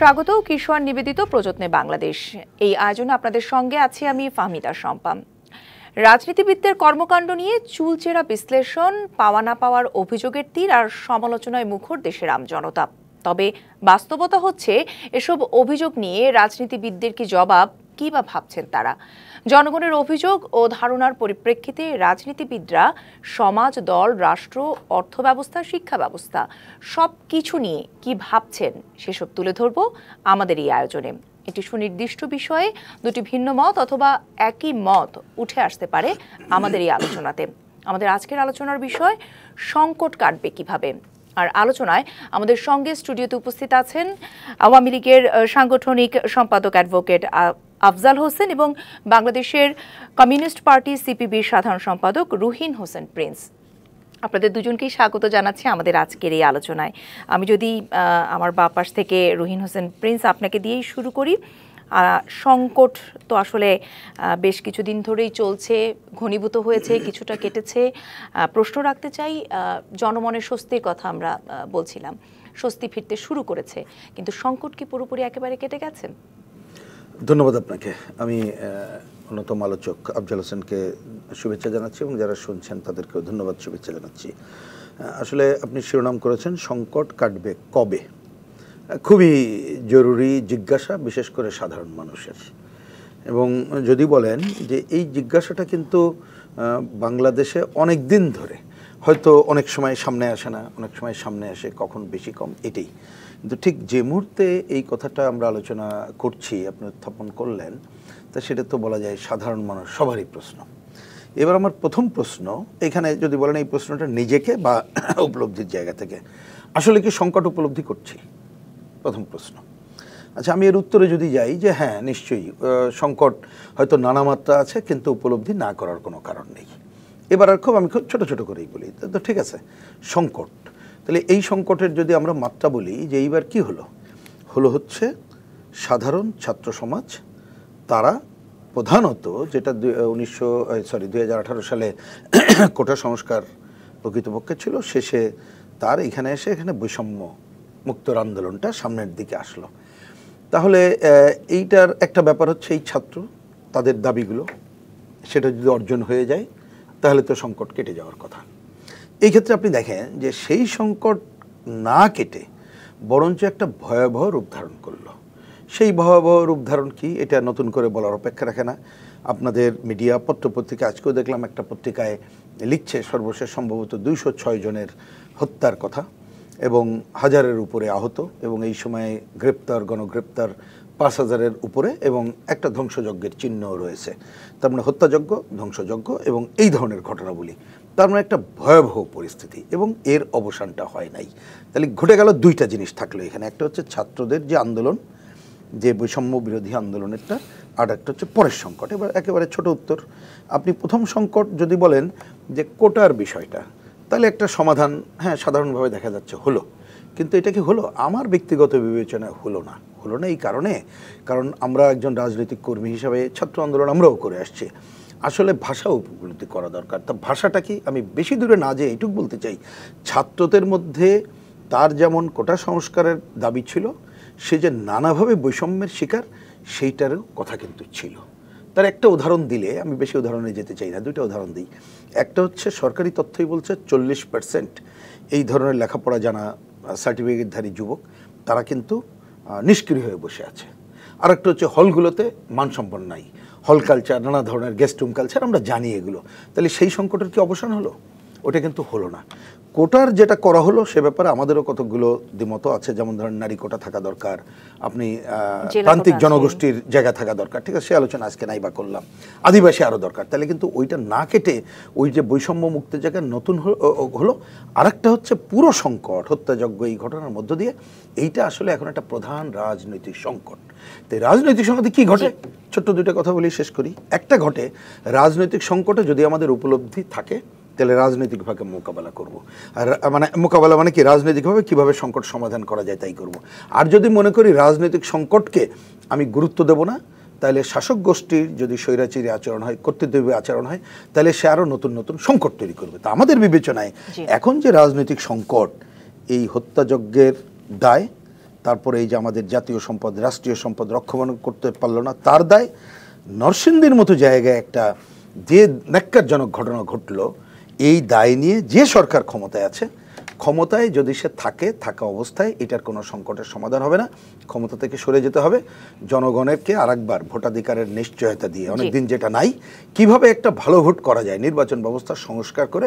স্বাগত কিশোর নিবেদিত প্রযত্নে বাংলাদেশ। এই আয়োজনে আপনাদের সঙ্গে আছি আমি ফাহমিদা শম্পা। রাজনীতিবিদদের কর্মকাণ্ড নিয়ে চুলচেরা বিশ্লেষণ, পাওয়া না পাওয়ার অভিযোগের তীর আর সমালোচনায় মুখর দেশের আমজনতা। তবে বাস্তবতা হচ্ছে এসব অভিযোগ নিয়ে রাজনীতিবিদদের কি জবাব, কি বা ভাবছেন তারা? জনগণের অভিযোগ ও ধারণার পরিপ্রেক্ষিতে রাজনীতিবিদরা সমাজ, দল, রাষ্ট্র, অর্থব্যবস্থা, শিক্ষা ব্যবস্থা সব কিছু নিয়ে কি ভাবছেন সেসব তুলে ধরব আমাদের এই আয়োজনে। একটি সুনির্দিষ্ট বিষয়ে দুটি ভিন্ন মত অথবা একই মত উঠে আসতে পারে আমাদের এই আলোচনাতে। আমাদের আজকের আলোচনার বিষয় সংকট কাটবে কিভাবে। আর আলোচনায় আমাদের সঙ্গে স্টুডিওতে উপস্থিত আছেন আওয়ামী লীগের সাংগঠনিক সম্পাদক অ্যাডভোকেট আফজাল হোসেন এবং বাংলাদেশের কমিউনিস্ট পার্টি সিপিবির সাধারণ সম্পাদক রুহিন হোসেন প্রিন্স। আপনাদের দুজনকেই স্বাগত জানাচ্ছি আমাদের আজকের এই আলোচনায়। আমি যদি আমার বাঁ পাশ থেকে রুহিন হোসেন প্রিন্স আপনাকে দিয়েই শুরু করি। সংকট তো আসলে বেশ কিছুদিন ধরেই চলছে, ঘনীভূত হয়েছে, কিছুটা কেটেছে। প্রশ্ন রাখতে চাই, জনমনের স্বস্তির কথা আমরা বলছিলাম, স্বস্তি ফিরতে শুরু করেছে, কিন্তু সংকট কি পুরোপুরি একেবারে কেটে গেছে? ধন্যবাদ আপনাকে। আমি অন্যতম আলোচক আফজাল হোসেনকে শুভেচ্ছা জানাচ্ছি এবং যারা শুনছেন তাদেরকেও ধন্যবাদ, শুভেচ্ছা জানাচ্ছি। আসলে আপনি শিরোনাম করেছেন সংকট কাটবে কবে। খুবই জরুরি জিজ্ঞাসা, বিশেষ করে সাধারণ মানুষের। এবং যদি বলেন যে এই জিজ্ঞাসাটা কিন্তু বাংলাদেশে অনেক দিন ধরে, হয়তো অনেক সময় সামনে আসে না, অনেক সময় সামনে আসে, কখন বেশি কম, এটাই। কিন্তু ঠিক যে মুহূর্তে এই কথাটা আমরা আলোচনা করছি, আপনি উত্থাপন করলেন, তা সেটা তো বলা যায় সাধারণ মানুষ সবারই প্রশ্ন। এবার আমার প্রথম প্রশ্ন, এখানে যদি বলেন এই প্রশ্নটা নিজেকে বা উপলব্ধির জায়গা থেকে, আসলে কি সংকট উপলব্ধি করছি? প্রথম প্রশ্ন। আচ্ছা, আমি এর উত্তরে যদি যাই যে হ্যাঁ, নিশ্চয়ই সংকট হয়তো নানা মাত্রা আছে, কিন্তু উপলব্ধি না করার কোনো কারণ নেই। এবার আর আমি খুব ছোটো ছোটো করেই বলি, তো ঠিক আছে, সংকট। তাহলে এই সংকটের যদি আমরা মাত্রা বলি যে এইবার কি হলো হচ্ছে সাধারণ ছাত্র সমাজ, তারা প্রধানত যেটা 2018 সালে কোটা সংস্কার প্রকৃতপক্ষে ছিল, শেষে তার এখানে বৈষম্য মুক্তর আন্দোলনটা সামনের দিকে আসলো। তাহলে এইটার একটা ব্যাপার হচ্ছে এই ছাত্র তাদের দাবিগুলো, সেটা যদি অর্জন হয়ে যায় তাহলে তো সংকট কেটে যাওয়ার কথা। এই ক্ষেত্রে আপনি দেখেন যে সেই সংকট না কেটে বরঞ্চ একটা ভয়াবহ রূপ ধারণ করলো। সেই ভয়াবহ রূপ ধারণ কি, এটা নতুন করে বলার অপেক্ষা রাখে না। আপনাদের মিডিয়া, পত্রপত্রিকা, আজকেও দেখলাম একটা পত্রিকায় লিখছে সর্বশেষ সম্ভবত 206 জনের হত্যার কথা এবং হাজারের উপরে আহত, এবং এই সময়ে গণগ্রেপ্তার 5,000-এর উপরে, এবং একটা ধ্বংসযজ্ঞের চিহ্নও রয়েছে। তার মানে হত্যাযজ্ঞ, ধ্বংসযজ্ঞ এবং এই ধরনের ঘটনাবলী, তার মানে একটা ভয়াবহ পরিস্থিতি, এবং এর অবসানটা হয় নাই। তাহলে ঘটে গেল দুইটা জিনিস থাকলো এখানে, একটা হচ্ছে ছাত্রদের যে আন্দোলন, যে বৈষম্য বিরোধী আন্দোলনেরটা, আর একটা হচ্ছে পরের সংকট। এবার একেবারে ছোট উত্তর, আপনি প্রথম সংকট যদি বলেন যে কোটার বিষয়টা, তাহলে একটা সমাধান হ্যাঁ সাধারণভাবে দেখা যাচ্ছে হলো, কিন্তু এটা কি হলো? আমার ব্যক্তিগত বিবেচনায় হলো না এই কারণ আমরা একজন রাজনৈতিক কর্মী হিসাবে ছাত্র আন্দোলন আমরাও করে আসছি। আসলে ভাষা উপলব্ধি করা দরকার। তা ভাষাটা কি, আমি বেশি দূরে না যেয়ে এইটুকু বলতে চাই, ছাত্রদের মধ্যে তার যেমন কোটা সংস্কারের দাবি ছিল, সে যে নানাভাবে বৈষম্যের শিকার, সেইটারও কথা কিন্তু ছিল। তার একটা উদাহরণ দিলে, আমি বেশি উদাহরণে যেতে চাই না, দুইটা উদাহরণ দিই। একটা হচ্ছে সরকারি তথ্যই বলছে 40% এই ধরনের লেখাপড়া জানা সার্টিফিকেটধারী যুবক, তারা কিন্তু নিষ্ক্রিয় হয়ে বসে আছে। আর একটা হচ্ছে হলগুলোতে মানসম্পন্ন নাই, হল কালচার, নানা ধরনের গেস্ট রুম কালচার, আমরা জানি এগুলো। তাহলে সেই সংকটের কি অবসান হলো? ওটা কিন্তু হলো না। কোটার যেটা করা হলো সে ব্যাপারে আমাদেরও কতগুলো দ্বিমত আছে, যেমন ধরেন নারী কোটা থাকা দরকার, আপনি প্রান্তিক জনগোষ্ঠীর জায়গা থাকা দরকার, ঠিক আছে, সে আলোচনা আজকে নাই বা করলাম, আদিবাসী আরও দরকার। তাহলে কিন্তু ওইটা না কেটে ওই যে বৈষম্য মুক্তের জায়গায় নতুন হলো। আরেকটা হচ্ছে পুরো সংকট, হত্যাযজ্ঞ, এই ঘটনার মধ্য দিয়ে এইটা আসলে এখন একটা প্রধান রাজনৈতিক সংকট। তো রাজনৈতিক সংকটে কি ঘটে, ছোট্ট দুইটা কথা বলি, শেষ করি। একটা ঘটে, রাজনৈতিক সংকটে যদি আমাদের উপলব্ধি থাকে তাহলে রাজনৈতিকভাবে মোকাবেলা করব। আর মোকাবেলা মানে কি, রাজনৈতিকভাবে কীভাবে সংকট সমাধান করা যায় তাই করব। আর যদি মনে করি রাজনৈতিক সংকটকে আমি গুরুত্ব দেব না, তাহলে শাসক গোষ্ঠীর যদি স্বৈরাচারী আচরণ হয়, কর্তৃত্ববাদী আচরণ হয়, তাহলে সে আরও নতুন নতুন সংকট তৈরি করবে। তা আমাদের বিবেচনায় এখন যে রাজনৈতিক সংকট, এই হত্যাযজ্ঞের দায় তারপরে এই যে আমাদের জাতীয় সম্পদ রাষ্ট্রীয় সম্পদ রক্ষণাবেক্ষণ করতে পারলো না, তার দায়। নরসিংদীর মতো জায়গায় একটা যে ন্যাক্কারজনক ঘটনা ঘটলো, এই দায় নিয়ে যে সরকার ক্ষমতায় আছে, ক্ষমতায় যদি সে থাকা অবস্থায় এটার কোনো সংকটের সমাধান হবে না, ক্ষমতা থেকে সরে যেতে হবে। জনগণেরকে আরেকবার ভোটাধিকারের নিশ্চয়তা দিয়ে, অনেকদিন যেটা নাই, কিভাবে একটা ভালো ভোট করা যায়, নির্বাচন ব্যবস্থা সংস্কার করে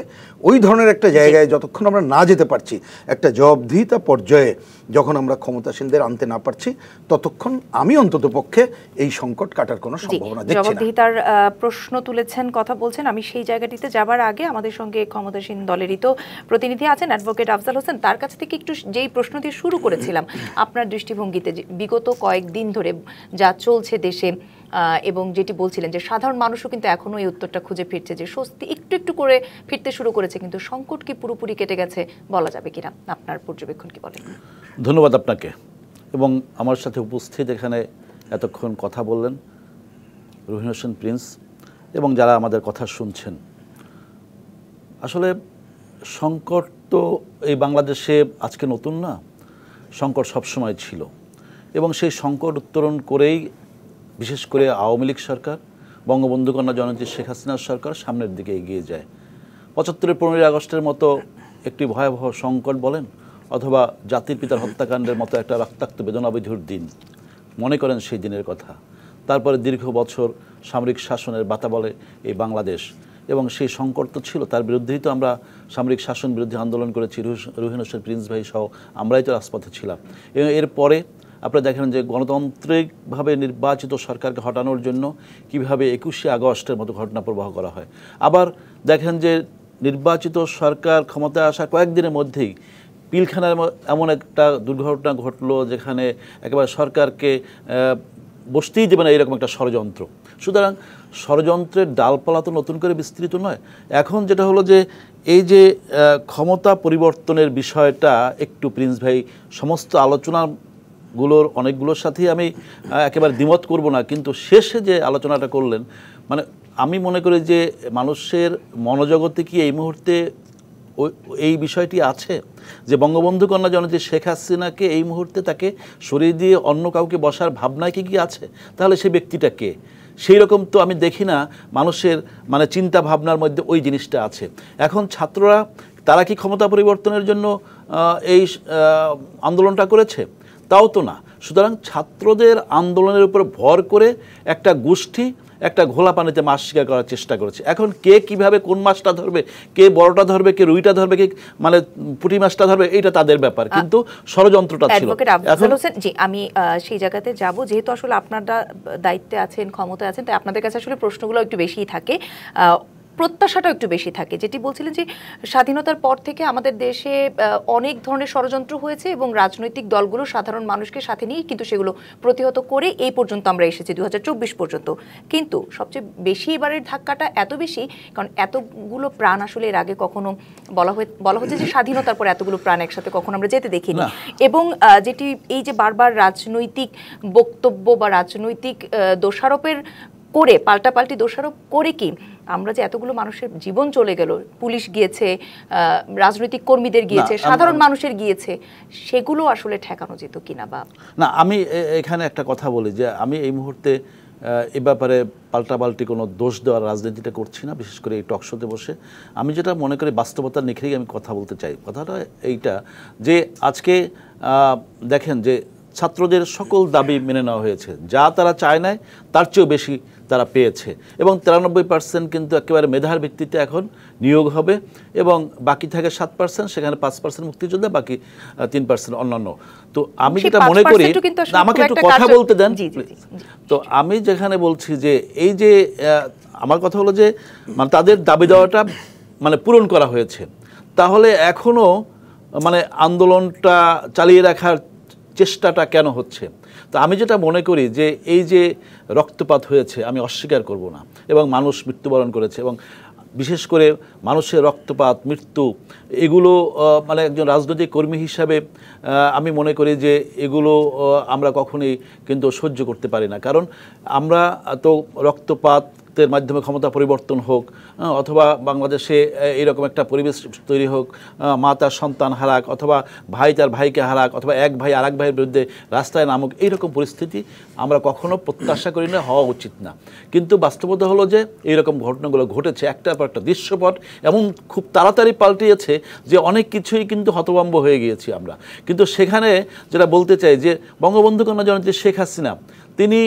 ওই ধরনের একটা জায়গায় যতক্ষণ আমরা না যেতে পারছি, একটা জবাবদিহিতা পর্যায়ে যখন আমরা ক্ষমতাসীনদের আনতে না পারছি, ততক্ষণ আমি অন্তত পক্ষে এই সংকট কাটার কোনো সম্ভাবনা দেখছি না। জবাবদিহিতার প্রশ্ন তুলেছেন, কথা বলছেন, আমি সেই জায়গাটিতে যাবার আগে আমাদের সঙ্গে ক্ষমতাসীন দলেরই তো প্রতিনিধি আছেন অ্যাডভোকেট আফজাল হোসেন, তার কাছ থেকে একটু যেই প্রশ্ন দিয়ে শুরু করেছিলাম, আপনার দৃষ্টিভঙ্গিতে বিগত কয়েকদিন ধরে যা চলছে দেশে, এবং যেটি বলছিলেন যে সাধারণ মানুষও কিন্তু এখনো এই উত্তরটা খুঁজে ফিরছে যে স্বস্তি একটু একটু করে ফিরতে শুরু করেছে, কিন্তু সংকট কি পুরোপুরি কেটে গেছে বলা যাবে কিনা, আপনার পর্যবেক্ষণ কি বলেন? ধন্যবাদ আপনাকে, এবং আমার সাথে উপস্থিত এখানে এতক্ষণ কথা বললেন রুহিন হোসেন প্রিন্স এবং যারা আমাদের কথা শুনছেন। আসলে সংকট তো এই বাংলাদেশে আজকে নতুন না, সংকট সবসময় ছিল, এবং সেই সংকট উত্তরণ করেই বিশেষ করে আওয়ামী লীগ সরকার, বঙ্গবন্ধু কন্যা জননেত্রী শেখ হাসিনার সরকার সামনের দিকে এগিয়ে যায়। ৭৫ 15 আগস্টের মতো একটি ভয়াবহ সংকট বলেন, অথবা জাতির পিতার হত্যাকাণ্ডের মতো একটা রক্তাক্ত বেদনাবিধুর দিন মনে করেন সেই দিনের কথা। তারপরে দীর্ঘ বছর সামরিক শাসনের বাতাবলে এই বাংলাদেশ, এবং সেই সংকট তো ছিল, তার বিরুদ্ধেই তো আমরা সামরিক শাসন বিরোধী আন্দোলন করেছি, রুহিন হোসেন প্রিন্স ভাই সহ আমরাই তো রাজপথে ছিলাম। এবং এরপরে আপনারা দেখেন যে গণতান্ত্রিকভাবে নির্বাচিত সরকারকে হটানোর জন্য কিভাবে 21শে আগস্টের মতো ঘটনা প্রবাহ করা হয়। আবার দেখেন যে নির্বাচিত সরকার ক্ষমতায় আসার কয়েকদিনের মধ্যেই পিলখানার এমন একটা দুর্ঘটনা ঘটলো যেখানে একেবারে সরকারকে বসতেই দেবে না, এরকম একটা ষড়যন্ত্র। সুতরাং ষড়যন্ত্রের ডালপালা তো নতুন করে বিস্তৃত নয়। এখন যেটা হলো যে এই যে ক্ষমতা পরিবর্তনের বিষয়টা একটু প্রিন্স ভাই সমস্ত আলোচনাগুলোর অনেকগুলোর সাথেই আমি একেবারে দ্বিমত করব না, কিন্তু শেষে যে আলোচনাটা করলেন, মানে আমি মনে করি যে মানুষের মনোজগতে কি এই মুহূর্তে এই বিষয়টি আছে যে বঙ্গবন্ধু কন্যা জননেত্রী শেখ হাসিনাকে এই মুহূর্তে তাকে সরিয়ে দিয়ে অন্য কাউকে বসার ভাবনায় কি আছে? তাহলে সেই ব্যক্তিটা কে? সেই রকম তো আমি দেখি না মানুষের মানে চিন্তা ভাবনার মধ্যে ওই জিনিসটা আছে। এখন ছাত্ররা তারা কি ক্ষমতা পরিবর্তনের জন্য এই আন্দোলনটা করেছে? তাও তো না। সুতরাং ছাত্রদের আন্দোলনের উপর ভর করে একটা গোষ্ঠী একটা ঘোলা পানিতে মাছ শিকার করার চেষ্টা করেছে। এখন কে কিভাবে কোন মাছটা ধরবে, কে বড়টা ধরবে, কে রুইটা ধরবে, কে মানে পুঁটি মাছটা ধরবে, এটা তাদের ব্যাপার, কিন্তু ষড়যন্ত্রটা ছিল। এখন জি, আমি সেই জায়গাতে যাব, যেহেতু আসলে আপনারা দায়িত্বে আছেন, ক্ষমতায় আছেন, তাই আপনাদের কাছে আসলে প্রশ্নগুলো একটু বেশিই থাকে, প্রত্যাশাটাও একটু বেশি থাকে। যেটি বলছিলেন যে স্বাধীনতার পর থেকে আমাদের দেশে অনেক ধরনের ষড়যন্ত্র হয়েছে এবং রাজনৈতিক দলগুলো সাধারণ মানুষকে সাথে নিয়ে কিন্তু সেগুলো প্রতিহত করে এই পর্যন্ত আমরা এসেছি 2024 পর্যন্ত। কিন্তু সবচেয়ে বেশি এবারের ধাক্কাটা এত বেশি কারণ এতগুলো প্রাণ আসলে এর আগে কখনো বলা হচ্ছে যে স্বাধীনতার পর এতগুলো প্রাণ একসাথে কখনো আমরা যেতে দেখিনি। এবং যেটি এই যে বারবার রাজনৈতিক বক্তব্য বা রাজনৈতিক দোষারোপের করে পাল্টাপাল্টি দোষারোপ করে কি আমরা যে এতগুলো মানুষের জীবন চলে গেল, পুলিশ গিয়েছে, রাজনৈতিক কর্মীদের গিয়েছে, সাধারণ মানুষের গিয়েছে, সেগুলো আসলে ঠেকানো যেত কিনা? বা না, আমি এখানে একটা কথা বলি যে আমি এই মুহূর্তে এ ব্যাপারে পাল্টাপাল্টি কোনো দোষ দেওয়ার রাজনীতিটা করছি না, বিশেষ করে এই টকশোতে বসে। আমি যেটা মনে করি বাস্তবতার নিখেই আমি কথা বলতে চাই। কথাটা এইটা যে আজকে দেখেন যে ছাত্রদের সকল দাবি মেনে নেওয়া হয়েছে, যা তারা চায় নাই তার চেয়েও বেশি তারা পেয়েছে, এবং 93% কিন্তু একেবারে মেধার ভিত্তিতে এখন নিয়োগ হবে, এবং বাকি থাকে 7%, সেখানে 5% মুক্তিযোদ্ধা, বাকি 3% অন্যান্য। তো আমি যেটা মনে করি, আমাকে একটু কথা বলতে দেন। তো আমি যেখানে বলছি যে এই যে আমার কথা হলো যে মানে তাদের দাবি দেওয়াটা মানে পূরণ করা হয়েছে, তাহলে এখনও মানে আন্দোলনটা চালিয়ে রাখার চেষ্টাটা কেন হচ্ছে? তো আমি যেটা মনে করি যে এই যে রক্তপাত হয়েছে আমি অস্বীকার করব না, এবং মানুষ মৃত্যুবরণ করেছে, এবং বিশেষ করে মানুষের রক্তপাত, মৃত্যু, এগুলো মানে একজন রাজনৈতিক কর্মী হিসাবে আমি মনে করি যে এগুলো আমরা কখনোই কিন্তু সহ্য করতে পারি না। কারণ আমরা তো রক্তপাত রক্তের মাধ্যমে ক্ষমতা পরিবর্তন হোক, অথবা বাংলাদেশে এইরকম একটা পরিবেশ তৈরি হোক, মা তার সন্তান হারাক, অথবা ভাই তার ভাইকে হারাক, অথবা এক ভাই আর এক ভাইয়ের বিরুদ্ধে রাস্তায় নামুক, এইরকম পরিস্থিতি আমরা কখনো প্রত্যাশা করি না, হওয়া উচিত না। কিন্তু বাস্তবতা হলো যে এইরকম ঘটনাগুলো ঘটেছে, একটার পর একটা দৃশ্যপট এমন খুব তাড়াতাড়ি পাল্টিয়েছে যে অনেক কিছুই কিন্তু হতভম্ব হয়ে গিয়েছি আমরা। কিন্তু সেখানে যেটা বলতে চাই যে বঙ্গবন্ধু কন্যা জননেত্রী শেখ হাসিনা তিনি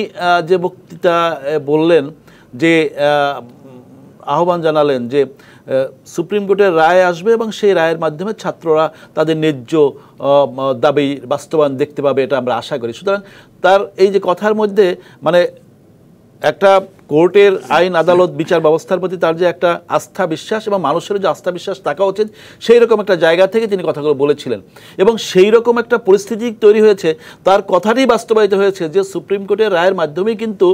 যে বক্তৃতা বললেন, যে আহ্বান জানালেন যে সুপ্রিম কোর্টের রায় আসবে এবং সেই রায়ের মাধ্যমে ছাত্ররা তাদের ন্যায্য দাবি বাস্তবায়ন দেখতে পাবে, এটা আমরা আশা করি। সুতরাং তার এই যে কথার মধ্যে মানে একটা কোর্টের আইন আদালত বিচার ব্যবস্থার প্রতি তার যে একটা আস্থা বিশ্বাস এবং মানুষের যে আস্থা বিশ্বাস থাকা উচিত, সেই রকম একটা জায়গা থেকে তিনি কথাগুলো বলেছিলেন এবং সেই রকম একটা পরিস্থিতি তৈরি হয়েছে, তার কথাটাই বাস্তবায়িত হয়েছে যে সুপ্রিম কোর্টের রায়ের মাধ্যমেই কিন্তু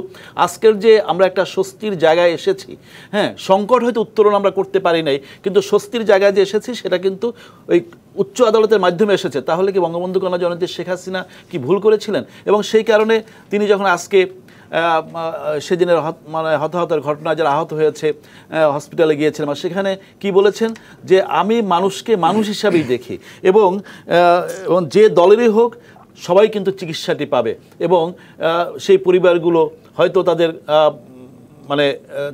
আজকের যে আমরা একটা স্বস্তির জায়গায় এসেছি, হ্যাঁ, সংকট হয়তো উত্তরণ আমরা করতে পারি নাই, কিন্তু স্বস্তির জায়গায় যে এসেছি সেটা কিন্তু ওই উচ্চ আদালতের মাধ্যমে এসেছে। তাহলে কি বঙ্গবন্ধু কন্যা জননেত্রী শেখ হাসিনা কি ভুল করেছিলেন? এবং সেই কারণে তিনি যখন আজকে সেদিনের মানে হতাহতের ঘটনা যারা আহত হয়েছে হসপিটালে গিয়েছিলেন, সেখানে কি বলেছেন যে আমি মানুষকে মানুষ হিসাবেই দেখি এবং যে দলেরই হোক সবাই কিন্তু চিকিৎসাটি পাবে এবং সেই পরিবারগুলো হয়তো তাদের মানে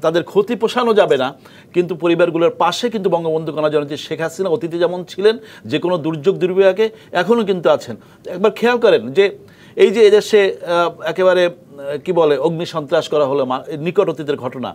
তাদের ক্ষতি পোষানো যাবে না, কিন্তু পরিবারগুলোর পাশে কিন্তু বঙ্গবন্ধু কন্যা জননেত্রী শেখ হাসিনা অতীতে যেমন ছিলেন, যে কোনো দুর্যোগ দুর্বিপাকে এখনও কিন্তু আছেন। একবার খেয়াল করেন যে এই যে এদেশে একেবারে কি বলে অগ্নি সন্ত্রাস করা হলো, নিকট অতীতের ঘটনা,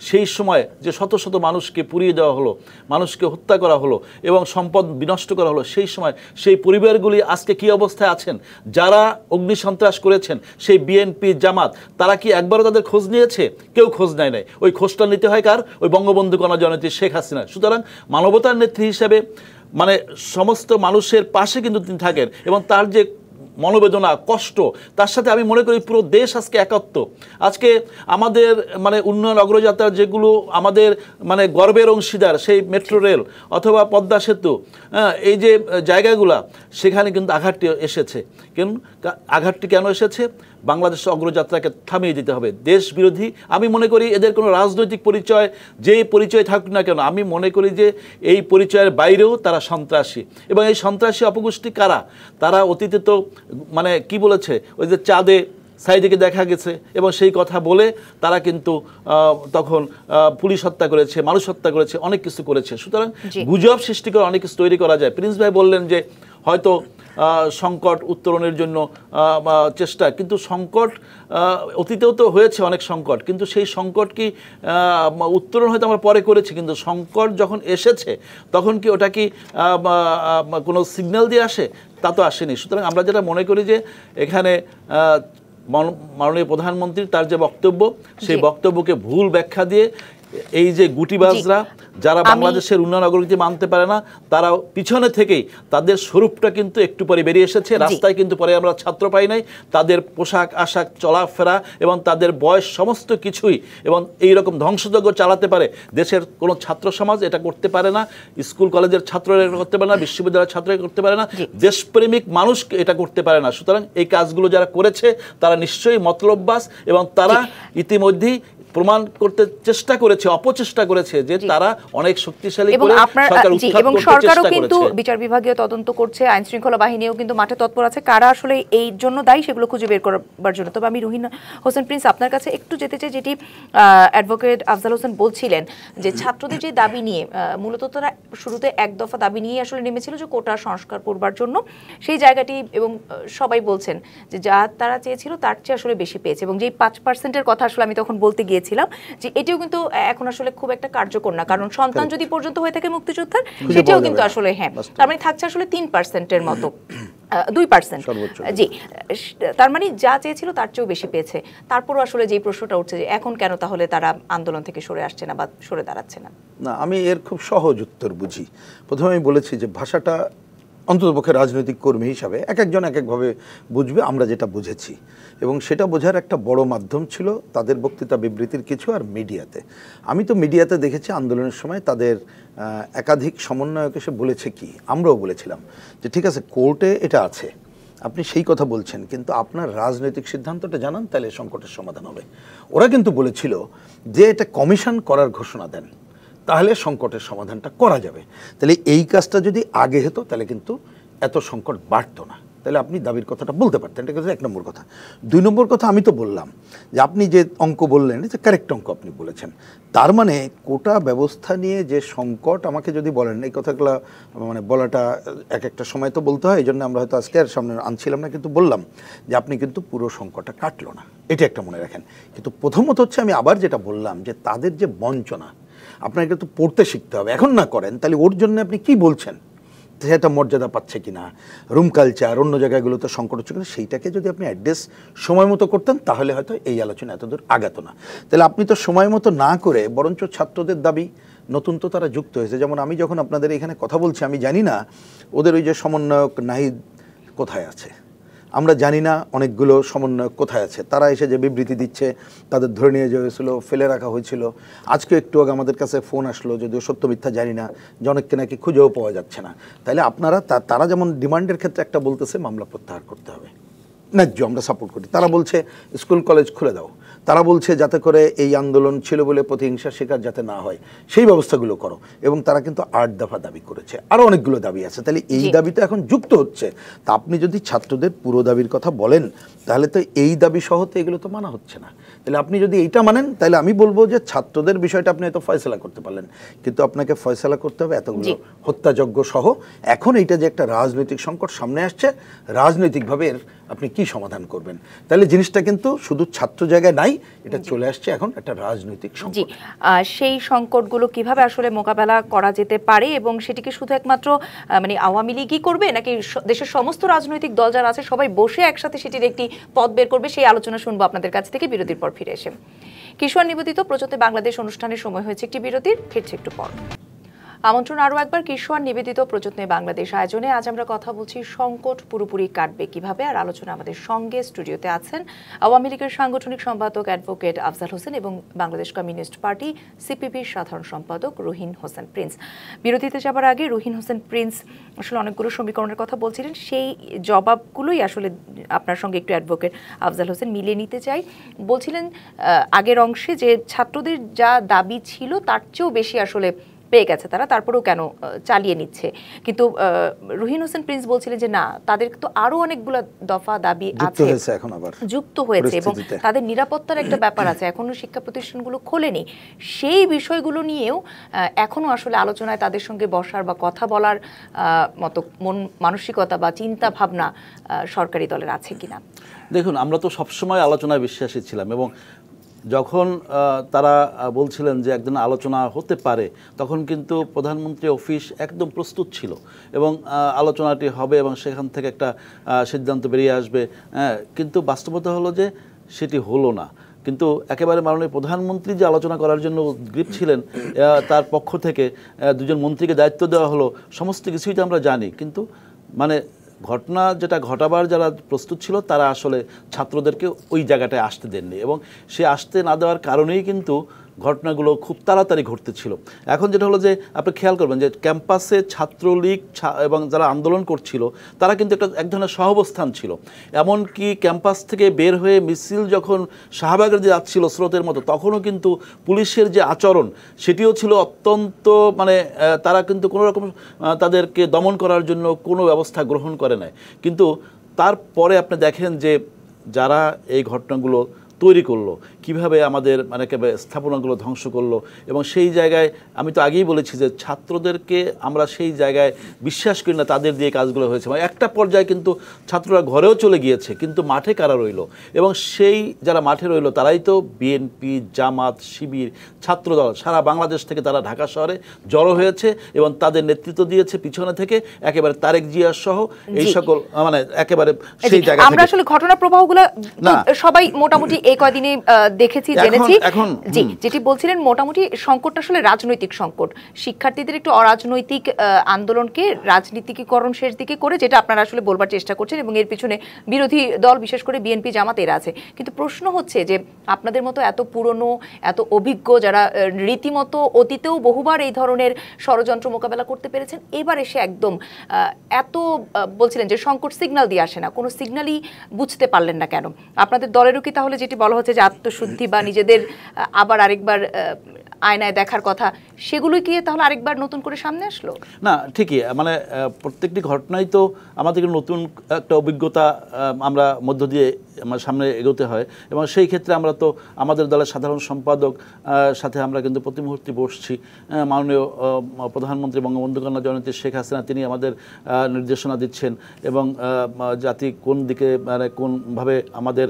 সেই সময় যে শত শত মানুষকে পুড়িয়ে দেওয়া হলো, মানুষকে হত্যা করা হলো এবং সম্পদ বিনষ্ট করা হলো, সেই সময় সেই পরিবারগুলি আজকে কি অবস্থায় আছেন? যারা অগ্নি সন্ত্রাস করেছেন, সেই বিএনপি জামাত, তারা কি একবারও তাদের খোঁজ নিয়েছে? কেউ খোঁজ নেয় নাই। ওই খোঁজটা নিতে হয় কার? ওই বঙ্গবন্ধু কন্যা জননেত্রী শেখ হাসিনা। সুতরাং মানবতার নেত্রী হিসেবে মানে সমস্ত মানুষের পাশে কিন্তু তিনি থাকেন এবং তার যে মনোবেদনা কষ্ট, তার সাথে আমি মনে করি পুরো দেশ আজকে একাত্ম। আজকে আমাদের মানে উন্নয়ন অগ্রযাত্রার যেগুলো আমাদের মানে গর্বের অংশীদার, সেই মেট্রো রেল অথবা পদ্মা সেতু, এই যে জায়গাগুলা, সেখানে কিন্তু আঘাতটি এসেছে। আঘাতটি কেন এসেছে? বাংলাদেশের অগ্রযাত্রাকে থামিয়ে দিতে হবে। দেশ বিরোধী, আমি মনে করি এদের কোনো রাজনৈতিক পরিচয়, যেই পরিচয় থাকুক না কেন, আমি মনে করি যে এই পরিচয়ের বাইরেও তারা সন্ত্রাসী। এবং এই সন্ত্রাসী অপগোষ্ঠী কারা? তারা অতীতে তো মানে কি বলেছে, ওই যে চাঁদে সাইদিকে দেখা গেছে এবং সেই কথা বলে তারা কিন্তু তখন পুলিশ হত্যা করেছে, মানুষ হত্যা করেছে, অনেক কিছু করেছে। সুতরাং গুজব সৃষ্টি করে অনেক কিছু তৈরি করা যায়। প্রিন্স ভাই বললেন যে হয়তো সংকট উত্তরণের জন্য চেষ্টা, কিন্তু সংকট অতীতেও তো হয়েছে অনেক সংকট, কিন্তু সেই সংকট কি উত্তরণ হয়তো আমরা পরে করেছি, কিন্তু সংকট যখন এসেছে তখন কি ওটা কি কোনো সিগন্যাল দিয়ে আসে? তা তো আসেনি। সুতরাং আমরা যেটা মনে করি যে এখানে মাননীয় প্রধানমন্ত্রী তার যে বক্তব্য, সেই বক্তব্যকে ভুল ব্যাখ্যা দিয়ে এই যে গুটিবাজরা যারা বাংলাদেশের উন্নয়ন অগ্রগতি মানতে পারে না, তারা পিছনে থেকেই তাদের স্বরূপটা কিন্তু একটু পরে বেরিয়ে এসেছে। রাস্তায় কিন্তু পরে আমরা ছাত্র পাই নাই, তাদের পোশাক আশাক চলাফেরা এবং তাদের বয়স সমস্ত কিছুই এবং এইরকম ধ্বংসযজ্ঞ চালাতে পারে দেশের কোনো ছাত্র সমাজ এটা করতে পারে না, স্কুল কলেজের ছাত্ররা এটা করতে পারে না, বিশ্ববিদ্যালয়ের ছাত্ররা করতে পারে না, দেশপ্রেমিক মানুষ এটা করতে পারে না। সুতরাং এই কাজগুলো যারা করেছে তারা নিশ্চয়ই মতলববাজ এবং তারা ইতিমধ্যেই প্রমাণ করতে চেষ্টা করেছে, অপচেষ্টা করেছে যে তারা অনেক শক্তিশালী এবং সরকারও কিন্তু বিচার বিভাগীয় তদন্ত করছে, আইন শৃঙ্খলা বাহিনীও কিন্তু মাঠে তৎপর আছে, কারা আসলে এই জন্য দায়ী সেগুলো খুঁজে বের করবার জন্য। তবে আমি রুহিন হোসেন প্রিন্স আপনার কাছে একটু যেতে চাই, যেটি অ্যাডভোকেট আফজাল হোসেন বলছিলেন যে ছাত্রদের যে দাবি নিয়ে মূলত তারা শুরুতে এক দফা দাবি নিয়ে আসলে নেমেছিল যে কোটা সংস্কার করবার জন্য, সেই জায়গাটি এবং সবাই বলছেন যে যা তারা চেয়েছিল তার চেয়ে আসলে বেশি পেয়েছে এবং যেই 5%-এর কথা আসলে আমি তখন বলতে গিয়েছিলাম যে এটিও কিন্তু এখন আসলে খুব একটা কার্যকর না, কারণ সন্তান যদি পর্যন্ত হয়ে থাকে মুক্তিযোদ্ধার, সেটাও কিন্তু আসলে হ্যাঁ তার মানে থাকছে আসলে 3%-এর মতো, 2%। জি, তার মানে যা চেয়েছিল তার চেয়েও বেশি পেয়েছে। তারপরও আসলে যেই প্রশ্নটা উঠছে যে এখন কেন তাহলে তারা আন্দোলন থেকে সরে আসছে না বা সরে দাঁড়াচ্ছে না? না, আমি এর খুব সহজ উত্তর বুঝি। প্রথমে আমি বলেছি যে ভাষাটা অন্ততপক্ষে রাজনৈতিক কর্মী হিসাবে এক একজন এক একভাবে বুঝবে, আমরা যেটা বুঝেছি এবং সেটা বোঝার একটা বড় মাধ্যম ছিল তাদের বক্তৃতা বিবৃতির কিছু আর মিডিয়াতে। আমি তো মিডিয়াতে দেখেছি আন্দোলনের সময় তাদের একাধিক সমন্বয়ক এসে বলেছে কি, আমরাও বলেছিলাম যে ঠিক আছে কোর্টে এটা আছে, আপনি সেই কথা বলছেন, কিন্তু আপনার রাজনৈতিক সিদ্ধান্তটা জানান, তাহলে সংকটের সমাধান হবে। ওরা কিন্তু বলেছিল যে এটা কমিশন করার ঘোষণা দেন, তাহলে সংকটের সমাধানটা করা যাবে। তাহলে এই কাজটা যদি আগে হতো তাহলে কিন্তু এত সংকট বাড়তো না। তাহলে আপনি দাবির কথাটা বলতে পারতেন, এটা কিন্তু 1 নম্বর কথা। 2 নম্বর কথা, আমি তো বললাম যে আপনি যে অঙ্ক বললেন যে কারেক্ট অঙ্ক আপনি বলেছেন, তার মানে কোটা ব্যবস্থা নিয়ে যে সংকট, আমাকে যদি বলেন এই কথাগুলো মানে বলাটা এক একটা সময় তো বলতে হয়, এই জন্য আমরা হয়তো আজকে আর সামনে আনছিলাম না, কিন্তু বললাম যে আপনি কিন্তু পুরো সংকটটা কাটলো না, এটা একটা মনে রাখেন। কিন্তু প্রথমত হচ্ছে আমি আবার যেটা বললাম যে তাদের যে বঞ্চনা, আপনাকে তো পড়তে শিখতে হবে, এখন না করেন তাহলে ওর জন্য আপনি কি বলছেন, সেটা মর্যাদা পাচ্ছে কিনা, রুম কালচার অন্য জায়গাগুলোতে সংকট হচ্ছে কিনা, সেইটাকে যদি আপনি অ্যাড্রেস সময় মতো করতেন তাহলে হয়তো এই আলোচনা এতদূর আগাতো না। তাহলে আপনি তো সময় মতো না করে বরঞ্চ ছাত্রদের দাবি নতুন তো তারা যুক্ত হয়েছে। যেমন আমি যখন আপনাদের এখানে কথা বলছি, আমি জানি না ওদের ওই যে সমন্বয়ক নাহিদ কোথায় আছে, আমরা জানি না অনেকগুলো সমন্বয়ক কোথায় আছে, তারা এসে যে বিবৃতি দিচ্ছে তাদের ধরে নিয়ে যাওয়া হয়েছিল, ফেলে রাখা হয়েছিল। আজকে একটু আগে আমাদের কাছে ফোন আসলো, যদিও সত্য মিথ্যা জানি না, যে অনেককে নাকি খুঁজেও পাওয়া যাচ্ছে না। তাহলে আপনারা তারা যেমন ডিমান্ডের ক্ষেত্রে একটা বলতেছে মামলা প্রত্যাহার করতে হবে, ন্যায্য, আমরা সাপোর্ট করি। তারা বলছে স্কুল কলেজ খুলে দাও, তারা বলছে যাতে করে এই আন্দোলন ছিল বলে প্রতিহিংসার শিকার যাতে না হয় সেই ব্যবস্থাগুলো করো, এবং তারা কিন্তু 8 দফা দাবি করেছে, আরও অনেকগুলো দাবি আছে। তাহলে এই দাবিটা এখন যুক্ত হচ্ছে। তা আপনি যদি ছাত্রদের পুরো দাবির কথা বলেন তাহলে তো এই দাবি সহ তো এগুলো তো মানা হচ্ছে না। তাহলে আপনি যদি এইটা মানেন তাহলে আমি বলবো যে ছাত্রদের বিষয়টা আপনি হয়তো ফয়সালা করতে পারলেন, কিন্তু আপনাকে ফয়সালা করতে হবে এতগুলো হত্যাযজ্ঞ সহ। এখন এইটা যে একটা রাজনৈতিক সংকট সামনে আসছে, রাজনৈতিকভাবে এর আপনি কি সমাধান করবেন, তাহলে জিনিসটা কিন্তু শুধু ছাত্র জায়গায় নাই, এটা চলে আসছে এখন একটা রাজনৈতিক সংকট। সেই সংকটগুলো কিভাবে আসলে মোকাবেলা করা যেতে পারে, এবং সেটিকে শুধু একমাত্র মানে আওয়ামী লীগই করবে নাকি দেশের সমস্ত রাজনৈতিক দল যারা আছে সবাই বসে একসাথে সেটির একটি পথ বের করবে, সেই আলোচনা শুনবো আপনাদের কাছ থেকে বিরতির পর ফিরে এসে। কিশোর নিবেদিত প্রযুক্তি বাংলাদেশ অনুষ্ঠানের সময় হয়েছে একটি বিরতির, ফিরছে একটু পর। আমন্ত্রণ আরও একবার কিশোর নিবেদিত প্রযত্নে বাংলাদেশ আয়োজনে। আজ আমরা কথা বলছি সংকট পুরোপুরি কাটবে কিভাবে, আর আলোচনা আমাদের সঙ্গে স্টুডিওতে আছেন আওয়ামী লীগের সাংগঠনিক সম্পাদক অ্যাডভোকেট আফজাল হোসেন এবং বাংলাদেশ কমিউনিস্ট পার্টি সিপিবির সাধারণ সম্পাদক রুহিন হোসেন প্রিন্স। বিরতিতে যাবার আগে রুহিন হোসেন প্রিন্স আসলে অনেকগুলো সমীকরণের কথা বলছিলেন, সেই জবাবগুলোই আসলে আপনার সঙ্গে একটু অ্যাডভোকেট আফজাল হোসেন মিলিয়ে নিতে চাই। বলছিলেন আগের অংশে যে ছাত্রদের যা দাবি ছিল তার চেয়েও বেশি আসলে পেয়ে গেছে তারা, তারপরেও কেন চালিয়ে নিচ্ছে। কিন্তু রুহিন হোসেন প্রিন্স বলছিলেন যে না, তাদের তো আরো অনেকগুলো দফা দাবি আছে, এখন আবার যুক্ত হয়েছে, এবং তাদের নিরাপত্তার একটা ব্যাপার আছে, এখনো শিক্ষা প্রতিষ্ঠানগুলো খোলেনি। সেই বিষয়গুলো নিয়েও এখনো আসলে আলোচনায় তাদের সঙ্গে বসার বা কথা বলার মতো মন মানসিকতা বা চিন্তা ভাবনা সরকারি দলের আছে কিনা। দেখুন, আমরা তো সবসময় আলোচনায় বিশ্বাসী ছিলাম, এবং যখন তারা বলছিলেন যে একদিন আলোচনা হতে পারে, তখন কিন্তু প্রধানমন্ত্রী অফিস একদম প্রস্তুত ছিল এবং আলোচনাটি হবে এবং সেখান থেকে একটা সিদ্ধান্ত বেরিয়ে আসবে। কিন্তু বাস্তবতা হলো যে সেটি হলো না। কিন্তু একেবারে মাননীয় প্রধানমন্ত্রী যে আলোচনা করার জন্য উদ্গ্রীব ছিলেন, তার পক্ষ থেকে 2জন মন্ত্রীকে দায়িত্ব দেওয়া হলো, সমস্ত কিছুই তো আমরা জানি। কিন্তু মানে ঘটনা যেটা ঘটাবার যারা প্রস্তুত ছিল তারা আসলে ছাত্রদেরকে ওই জায়গাটায় আসতে দেননি, এবং সে আসতে না দেওয়ার কারণেই কিন্তু ঘটনাগুলো খুব তাড়াতাড়ি ঘটতেছিল। এখন যেটা হলো যে আপনি খেয়াল করবেন যে ক্যাম্পাসে ছাত্রলীগ এবং যারা আন্দোলন করছিল তারা কিন্তু এক ধরনের সহাবস্থান ছিল। এমনকি ক্যাম্পাস থেকে বের হয়ে মিছিল যখন শাহবাগের যে যাচ্ছিল স্রোতের মতো, তখনও কিন্তু পুলিশের যে আচরণ সেটিও ছিল অত্যন্ত মানে তারা কিন্তু কোনো রকম তাদেরকে দমন করার জন্য কোনো ব্যবস্থা গ্রহণ করে নাই। কিন্তু তারপরে আপনি দেখেন যে যারা এই ঘটনাগুলো তৈরি করলো, কিভাবে আমাদের মানে স্থাপনাগুলো ধ্বংস করলো, এবং সেই জায়গায় আমি তো আগেই বলেছি যে ছাত্রদেরকে আমরা সেই জায়গায় বিশ্বাস করি না তাদের দিয়ে কাজগুলো হয়েছে। মানে একটা পর্যায়ে কিন্তু ছাত্ররা ঘরেও চলে গিয়েছে, কিন্তু মাঠে কারা রইল, এবং সেই যারা মাঠে রইল তারাই তো বিএনপি, জামাত, শিবির, ছাত্রদল, সারা বাংলাদেশ থেকে তারা ঢাকা শহরে জড়ো হয়েছে এবং তাদের নেতৃত্ব দিয়েছে পিছনে থেকে একেবারে তারেক জিয়া সহ এই সকল মানে একেবারে সেই জায়গা। আমরা আসলে ঘটনা প্রবাহগুলো সবাই মোটামুটি এই কদিনে দেখেছি জেনেছি জি যেটি বলছিলেন মোটামুটি সংকটটা আসলে রাজনৈতিক সংকট, শিক্ষার্থীদের একটু অরাজনৈতিক আন্দোলনকে রাজনীতিকীকরণ শেষ দিকে করে, যেটা আপনারা আসলে বলবার চেষ্টা করছেন, এবং এর পিছনে বিরোধী দল বিশেষ করে বিএনপি জামাত এরা আছে। কিন্তু প্রশ্ন হচ্ছে যে আপনাদের মতো এত পুরনো, এত অভিজ্ঞ, যারা রীতিমতো অতীতেও বহুবার এই ধরনের ষড়যন্ত্র মোকাবেলা করতে পেরেছেন, এবার এসে একদম এত বলছিলেন যে সংকট সিগন্যাল দিয়ে আসে না, কোনো সিগন্যালই বুঝতে পারলেন না কেন? আপনাদের দলেরও কি তাহলে যেটি বলা হচ্ছে যে আত্মশুদ্ধি বা নিজেদের আবার আরেকবার আয়নায় দেখার কথা, সেগুলোই কি তাহলে আরেকবার নতুন করে সামনে আসলো? না, ঠিকই, মানে প্রত্যেকটি ঘটনাই তো আমাদেরকে নতুন একটা অভিজ্ঞতা আমরা মধ্য দিয়ে আমার সামনে এগোতে হয়, এবং সেই ক্ষেত্রে আমরা তো আমাদের দলের সাধারণ সম্পাদক সাথে আমরা কিন্তু প্রতি মুহূর্তে বসছি। মাননীয় প্রধানমন্ত্রী বঙ্গবন্ধু কন্যা জননেত্রী শেখ হাসিনা তিনি আমাদের নির্দেশনা দিচ্ছেন, এবং জাতি কোন দিকে মানে কোনভাবে আমাদের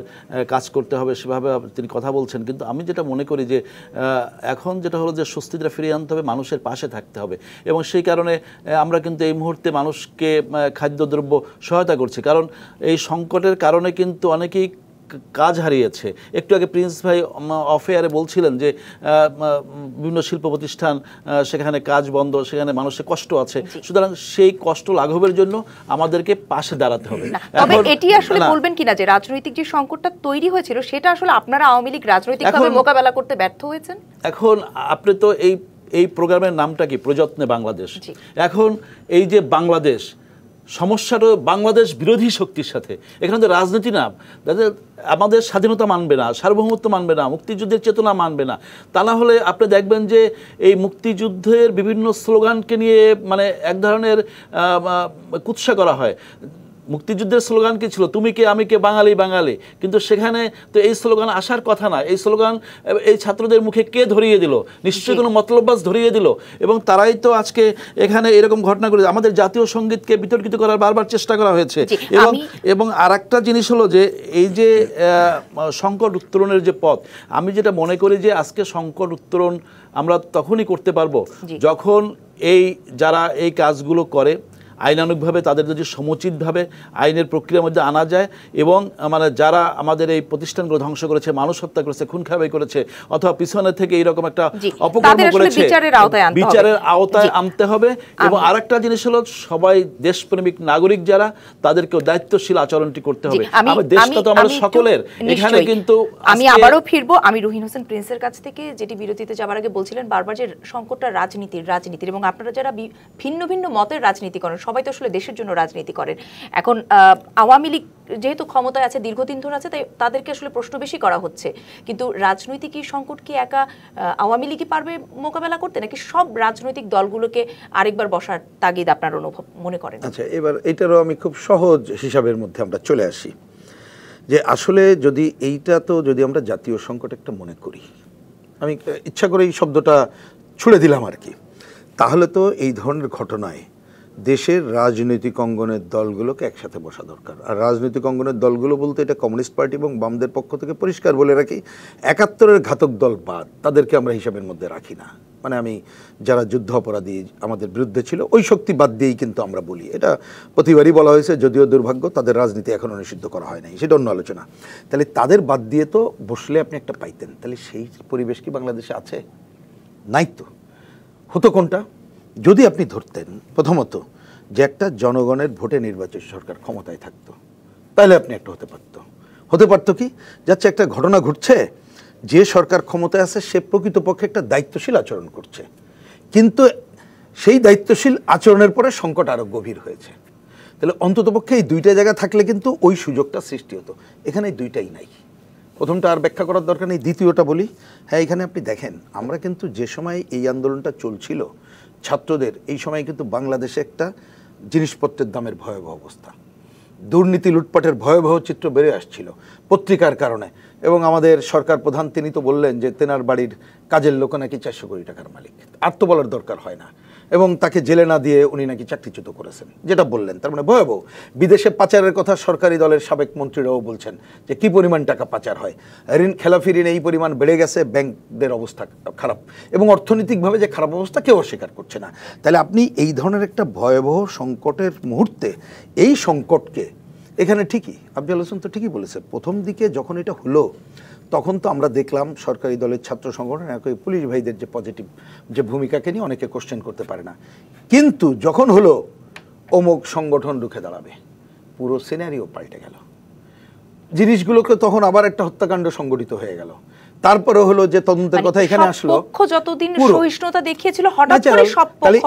কাজ করতে হবে সেভাবে তিনি কথা বলছেন। কিন্তু আমি যেটা মনে করি যে এখন যেটা হলো যে স্বস্তিটা ফিরিয়ে আনতে হবে, মানুষের পাশে থাকতে হবে, এবং সেই কারণে আমরা কিন্তু এই মুহূর্তে মানুষকে খাদ্যদ্রব্য সহায়তা করছি। কারণ এই সংকটের কারণে কিন্তু অনেকেই কাজ হারিয়েছে। একটু আগে প্রিন্স ভাই অফ এয়ারে বলছিলেন যে বিভিন্ন শিল্প প্রতিষ্ঠান সেখানে কাজ বন্ধ, সেখানে মানুষের কষ্ট আছে। সুতরাং সেই কষ্ট লাঘবের জন্য আমাদেরকে পাশে দাঁড়াতে হবে। তবে এটি আসলে বলবেন কিনা যে রাজনৈতিক যে সংকটটা তৈরি হয়েছিল সেটা আসলে আপনারা আওয়ামী লীগ রাজনৈতিকভাবে মোকাবেলা করতে ব্যর্থ হয়েছেন? এখন আপনি তো এই প্রোগ্রামের নামটা কি প্রযত্নে বাংলাদেশ। এখন এই যে বাংলাদেশ সমস্যাটা বাংলাদেশ বিরোধী শক্তির সাথে, এখানে তো রাজনীতি না, আমাদের স্বাধীনতা মানবে না, সার্বভৌমত্ব মানবে না, মুক্তিযুদ্ধের চেতনা মানবে না। তা না হলে আপনি দেখবেন যে এই মুক্তিযুদ্ধের বিভিন্ন স্লোগানকে নিয়ে মানে এক ধরনের কুৎসা করা হয়। মুক্তিযুদ্ধের স্লোগান কি ছিল? তুমি কে আমি কে বাঙালি বাঙালি। কিন্তু সেখানে তো এই স্লোগান আসার কথা না। এই স্লোগান এই ছাত্রদের মুখে কে ধরিয়ে দিল? নিশ্চয়ই কোনো মতলববাজ ধরিয়ে দিল, এবং তারাই তো আজকে এখানে এরকম ঘটনা করে আমাদের জাতীয় সঙ্গীতকে বিতর্কিত করার বারবার চেষ্টা করা হয়েছে। এবং আর একটা জিনিস হলো যে এই যে সংকট উত্তরণের যে পথ, আমি যেটা মনে করি যে আজকে সংকট উত্তরণ আমরা তখনই করতে পারবো যখন যারা এই কাজগুলো করে আইনানুগভাবে তাদের যদি সমুচিতভাবে আইনের প্রক্রিয়ার মধ্যে আনা যায়, এবং মানে যারা আমাদের এই প্রতিষ্ঠানগুলো ধ্বংস করেছে, মানুষ হত্যা করেছে, খুন খারাপি করেছে, অথবা পিছনে থেকে এইরকম একটা অপকর্ম করেছে, বিচারের আওতায় আনতে হবে। এবং আরেকটা জিনিস হলো সবাই দেশপ্রেমিক নাগরিক যারা, তাদেরকেও দায়িত্বশীল আচরণটি করতে হবে। আমাদের দেশটা তো আমাদের সকলের। এখানে কিন্তু আমি আবারও ফিরবো আমি রুহিন হোসেন প্রিন্সের কাছ থেকে, যেটি বিরতিতে যাবার আগে বলছিলেন বারবার যে সংকটটা রাজনীতির, এবং আপনারা যারা ভিন্ন ভিন্ন মতের রাজনীতি করেন, সবাই তো আসলে দেশের জন্য রাজনীতি করেন। এখন আওয়ামী লীগ যেহেতু ক্ষমতায় আছে, দীর্ঘদিন ধরে আছে, তাই তাদেরকে আসলে প্রশ্ন বেশি করা হচ্ছে। কিন্তু রাজনৈতিক সংকট কি একা আওয়ামী লীগই পারবে মোকাবেলা করতে, নাকি সব রাজনৈতিক দলগুলোকে আরেকবার বসার তাগিদ আপনার অনুভব মনে করেন? আচ্ছা, এবার এটারও আমি খুব সহজ হিসাবের মধ্যে আমরা চলে আসি যে আসলে যদি আমরা জাতীয় সংকট একটা মনে করি, আমি ইচ্ছা করে এই শব্দটা ছুড়ে দিলাম আর কি, তাহলে তো এই ধরনের ঘটনায় দেশের রাজনৈতিক অঙ্গনের দলগুলোকে একসাথে বসা দরকার। আর রাজনৈতিক অঙ্গনের দলগুলো বলতে এটা কমিউনিস্ট পার্টি এবং বামদের পক্ষ থেকে পরিষ্কার বলে রাখি, ৭১-এর ঘাতক দল বাদ, তাদেরকে আমরা হিসাবের মধ্যে রাখি না। মানে আমি যারা যুদ্ধ অপরাধী আমাদের বিরুদ্ধে ছিল ওই শক্তি বাদ দিয়েই কিন্তু আমরা বলি, এটা প্রতিবারই বলা হয়েছে, যদিও দুর্ভাগ্য তাদের রাজনীতি এখনও নিষিদ্ধ করা হয় নাই, সেটা অন্য আলোচনা। তাহলে তাদের বাদ দিয়ে তো বসলে আপনি একটা পাইতেন, তাহলে সেই পরিবেশ কি বাংলাদেশে আছে? নাই তো। হতো কোনটা? যদি আপনি ধরতেন প্রথমত যে একটা জনগণের ভোটে নির্বাচিত সরকার ক্ষমতায় থাকতো, তাহলে আপনি একটা হতে পারতো কি যাচ্ছে একটা ঘটনা ঘটছে, যে সরকার ক্ষমতায় আছে সে প্রকৃতপক্ষে একটা দায়িত্বশীল আচরণ করছে, কিন্তু সেই দায়িত্বশীল আচরণের পরে সংকট আরো গভীর হয়েছে। তাহলে অন্ততপক্ষে এই দুইটা জায়গা থাকলে কিন্তু ওই সুযোগটা সৃষ্টি হতো। এখানে দুইটাই নাই। প্রথমটা আর ব্যাখ্যা করার দরকার নেই, দ্বিতীয়টা বলি। হ্যাঁ, এখানে আপনি দেখেন আমরা কিন্তু যে সময় এই আন্দোলনটা চলছিল ছাত্রদের, এই সময় কিন্তু বাংলাদেশে একটা জিনিসপত্রের দামের ভয়াবহ অবস্থা, দুর্নীতি লুটপাটের ভয়াবহ চিত্র বেড়ে আসছিল পত্রিকার কারণে। এবং আমাদের সরকার প্রধান তিনি তো বললেন যে তেনার বাড়ির কাজের লোক নাকি 400 কোটি টাকার মালিক, আর তো বলার দরকার হয় না, এবং তাকে জেলে না দিয়ে উনি নাকি চাকরিচ্যুত করেছেন, যেটা বললেন তার মানে ভয়াবহ। বিদেশে পাচারের কথা সরকারি দলের সাবেক মন্ত্রীরাও বলছেন যে কি পরিমাণ টাকা পাচার হয়, খেলাফি ঋণ এই পরিমাণ বেড়ে গেছে, ব্যাংকদের অবস্থা খারাপ, এবং অর্থনৈতিকভাবে যে খারাপ অবস্থা কেউ অস্বীকার করছে না। তাহলে আপনি এই ধরনের একটা ভয়াবহ সংকটের মুহূর্তে এই সংকটকে এখানে ঠিকই আফজাল হোসেন তো ঠিকই বলেছে, প্রথম দিকে যখন এটা হলো তখন তো আমরা দেখলাম সরকারি দলের ছাত্র সংগঠন একই পুলিশ ভাইদের যে পজিটিভ যে ভূমিকাকে নিয়ে অনেকে কোশ্চেন করতে পারে না, কিন্তু যখন হলো অমুক সংগঠন রুখে দাঁড়াবে, পুরো সিনারিও পাল্টে গেল। জিনিসগুলোকে তখন আবার একটা হত্যাকাণ্ড সংগঠিত হয়ে গেল। তারপরে হলো যে তদন্তের কথা এখানে আসলো, পক্ষ যতদিন সহিষ্ণুতা দেখিয়েছিল হঠাৎ করে সব পক্ষ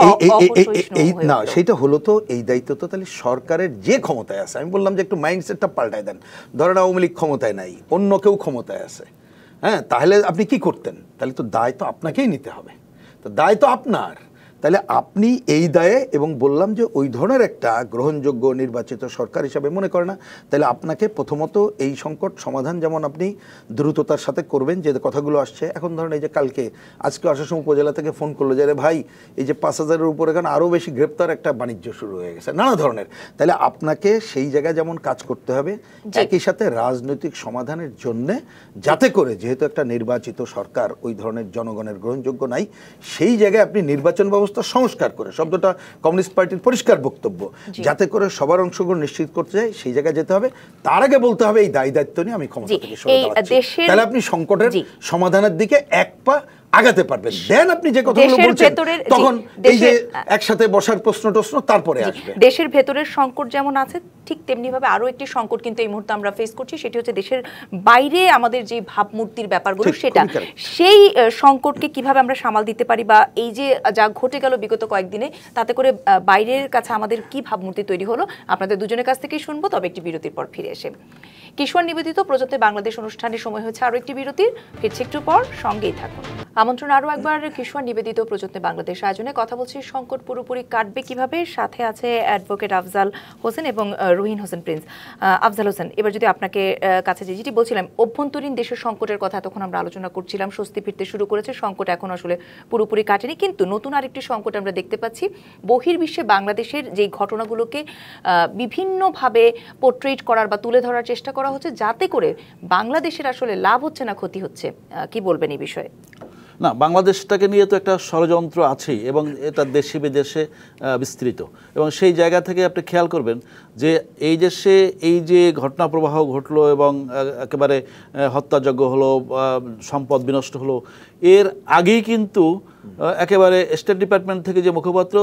এই না, সেটা হলো তো এই দায়িত্ব তো তাহলে সরকারের যে ক্ষমতায় আছে। আমি বললাম যে একটু মাইন্ডসেটটা পাল্টায় দেন। ধরেন আওয়ামী লীগ ক্ষমতায় নাই, অন্য কেউ ক্ষমতায় আছে, হ্যাঁ, তাহলে আপনি কি করতেন? তাহলে তো দায় তো আপনাকেই নিতে হবে, তো দায় তো আপনার। তাহলে আপনি এই দায়ে, এবং বললাম যে ওই ধরনের একটা গ্রহণযোগ্য নির্বাচিত সরকার হিসাবে মনে করে না, তাহলে আপনাকে প্রথমত এই সংকট সমাধান যেমন আপনি দ্রুততার সাথে করবেন, যে কথাগুলো আসছে এখন। ধরেন এই যে কালকে আজকে আসাম উপজেলা থেকে ফোন করলো যে ভাই এই যে 5,000-এর উপর এখানে আরও বেশি গ্রেপ্তার একটা বাণিজ্য শুরু হয়ে গেছে নানা ধরনের। তাহলে আপনাকে সেই জায়গায় যেমন কাজ করতে হবে, একই সাথে রাজনৈতিক সমাধানের জন্যে, যাতে করে যেহেতু একটা নির্বাচিত সরকার ওই ধরনের জনগণের গ্রহণযোগ্য নাই, সেই জায়গায় আপনি নির্বাচন ব্যবস্থা সংস্কার করে, শব্দটা কমিউনিস্ট পার্টির পরিষ্কার বক্তব্য, যাতে করে সবার অংশগ্রহণ নিশ্চিত করতে চাই, সেই জায়গায় যেতে হবে। তার আগে বলতে হবে এই দায় দায়িত্ব নিয়ে আমি ক্ষমতা থেকে সরে দাঁড়াচ্ছি, তাহলে আপনি সংকটের সমাধানের দিকে এক পা আগাতে পারবেন। দেন আপনি যে কথাগুলো বলছেন তখন এই যে একসাথে বসার প্রশ্ন তারপরে আসবে। দেশের ভেতরের সংকট যেমন আছে, ঠিক তেমনি ভাবে আরো একটি সংকট কিন্তু এই মুহূর্তে আমরা ফেস করছি, সেটি হচ্ছে দেশের বাইরে আমাদের যে ভাবমূর্তির ব্যাপারগুলো, সেটা সেই সংকটকে কিভাবে আমরা সামাল দিতে পারি, বা এই যে যা ঘটে গেল বিগত কয়েকদিনে, তাতে করে বাইরের কাছে আমাদের কি ভাবমূর্তি তৈরি হলো, আপনাদের দুজনের কাছ থেকেই শুনবো। তবে একটি বিরতির পর ফিরে এসে কিশোর নিবেদিত প্রযত্নে বাংলাদেশ অনুষ্ঠানের সময় হচ্ছে আরো একটি বিরতির, ফিরছে একটু পর, সঙ্গেই থাকুন। আমন্ত্রণ আরো একবার কিশোর নিবেদিত প্রযত্নে বাংলাদেশ আয়োজনে। কথা বলছি সংকট পুরোপুরি কাটবে কিভাবে, সাথে আছে অ্যাডভোকেট আফজাল হোসেন এবং রুহিন হোসেন প্রিন্স। আফজাল হোসেন, এবার যদি আপনাকে কাছে যেটি বলছিলাম, অভ্যন্তরীণ দেশের সংকটের কথা তখন আমরা আলোচনা করছিলাম, স্বস্তি ফিরতে শুরু করেছে, সংকট এখন আসলে পুরোপুরি কাটেনি, কিন্তু নতুন আরেকটি সংকট আমরা দেখতে পাচ্ছি। বহির্বিশ্বে বাংলাদেশের যে ঘটনাগুলোকে বিভিন্নভাবে পোর্ট্রেট করার বা তুলে ধরার চেষ্টা করা হচ্ছে, যাতে করে বাংলাদেশের আসলে লাভ হচ্ছে না ক্ষতি হচ্ছে, কি বলবেন এই বিষয়ে? না, বাংলাদেশটাকে নিয়ে তো একটা ষড়যন্ত্র আছেই, এবং এটা দেশে বিদেশে বিস্তৃত, এবং সেই জায়গা থেকে আপনি খেয়াল করবেন যে এই দেশে এই যে ঘটনা প্রবাহ ঘটলো এবং একেবারে হত্যাযজ্ঞ হলো, সম্পদ বিনষ্ট হলো, এর আগেই কিন্তু একেবারে স্টেট ডিপার্টমেন্ট থেকে যে মুখপাত্র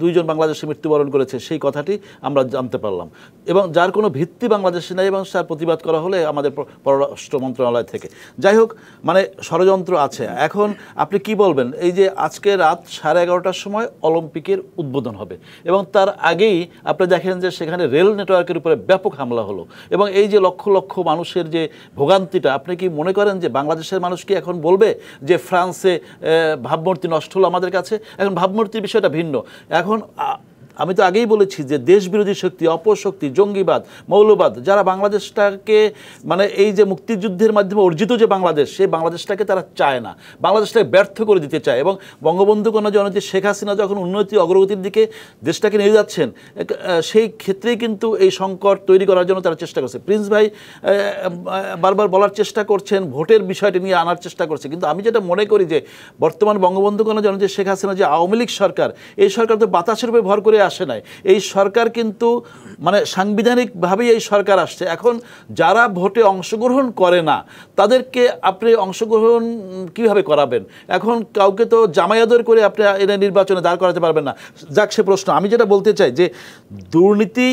2 জন বাংলাদেশে মৃত্যুবরণ করেছে সেই কথাটি আমরা জানতে পারলাম, এবং যার কোনো ভিত্তি বাংলাদেশে নাই, এবং তার প্রতিবাদ করা হলে আমাদের পররাষ্ট্র মন্ত্রণালয় থেকে। যাই হোক, মানে ষড়যন্ত্র আছে। এখন আপনি কি বলবেন, এই যে আজকে রাত 11:30টার সময় অলিম্পিকের উদ্বোধন হবে, এবং তার আগেই আপনি দেখেন যে সেখানে রেল নেটওয়ার্কের উপরে ব্যাপক হামলা হলো, এবং এই যে লক্ষ লক্ষ মানুষের যে ভোগান্তিটা, আপনি কি মনে করেন যে বাংলাদেশের মানুষ কি এখন বলবে যে ফ্রান্সে ভাবমূর্তি নষ্ট হলো আমাদের কাছে? এখন ভাবমূর্তির বিষয়টা ভিন্ন। এখন আমি তো আগেই বলেছি যে দেশবিরোধী শক্তি, অপশক্তি, জঙ্গিবাদ, মৌলবাদ, যারা বাংলাদেশটাকে মানে এই যে মুক্তিযুদ্ধের মাধ্যমে অর্জিত যে বাংলাদেশ, সেই বাংলাদেশটাকে তারা চায় না, বাংলাদেশটাকে ব্যর্থ করে দিতে চায়। এবং বঙ্গবন্ধু কন্যা জননেত্রী শেখ হাসিনা যখন উন্নতি অগ্রগতির দিকে দেশটাকে নিয়ে যাচ্ছেন, সেই ক্ষেত্রেই কিন্তু এই সংকট তৈরি করার জন্য তারা চেষ্টা করছে। প্রিন্স ভাই বারবার বলার চেষ্টা করছেন, ভোটের বিষয়টি নিয়ে আনার চেষ্টা করছে, কিন্তু আমি যেটা মনে করি যে বর্তমান বঙ্গবন্ধু কন্যা জননেত্রী শেখ হাসিনা যে আওয়ামী লীগ সরকার, এই সরকার তো বাতাসের উপরে ভর করে আসে নাই। এই সরকার কিন্তু মানে সাংবিধানিকভাবেই এই সরকার আসছে। এখন যারা ভোটে অংশগ্রহণ করে না, তাদেরকে আপনি অংশগ্রহণ কিভাবে করাবেন? এখন কাউকে তো জামায়াত করে আপনি এনে নির্বাচনে দাঁড় করাতে পারবেন না। যাক, সে প্রশ্ন। আমি যেটা বলতে চাই যে দুর্নীতি,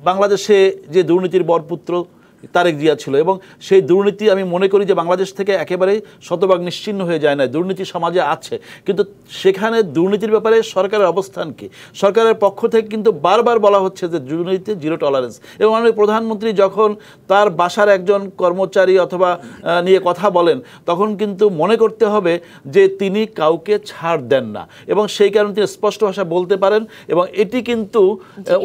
বাংলাদেশে যে দুর্নীতির বরপুত্র তারেক জিয়া ছিল, এবং সেই দুর্নীতি আমি মনে করি যে বাংলাদেশ থেকে একেবারেই শতভাগ নিশ্চিহ্ন হয়ে যায় না। দুর্নীতি সমাজে আছে, কিন্তু সেখানে দুর্নীতির ব্যাপারে সরকারের অবস্থান কি? সরকারের পক্ষ থেকে কিন্তু বারবার বলা হচ্ছে যে দুর্নীতিতে জিরো টলারেন্স, এবং মাননীয় প্রধানমন্ত্রী যখন তার বাসার একজন কর্মচারী অথবা নিয়ে কথা বলেন, তখন কিন্তু মনে করতে হবে যে তিনি কাউকে ছাড় দেন না, এবং সেই কারণে তিনি স্পষ্ট ভাষায় বলতে পারেন। এবং এটি কিন্তু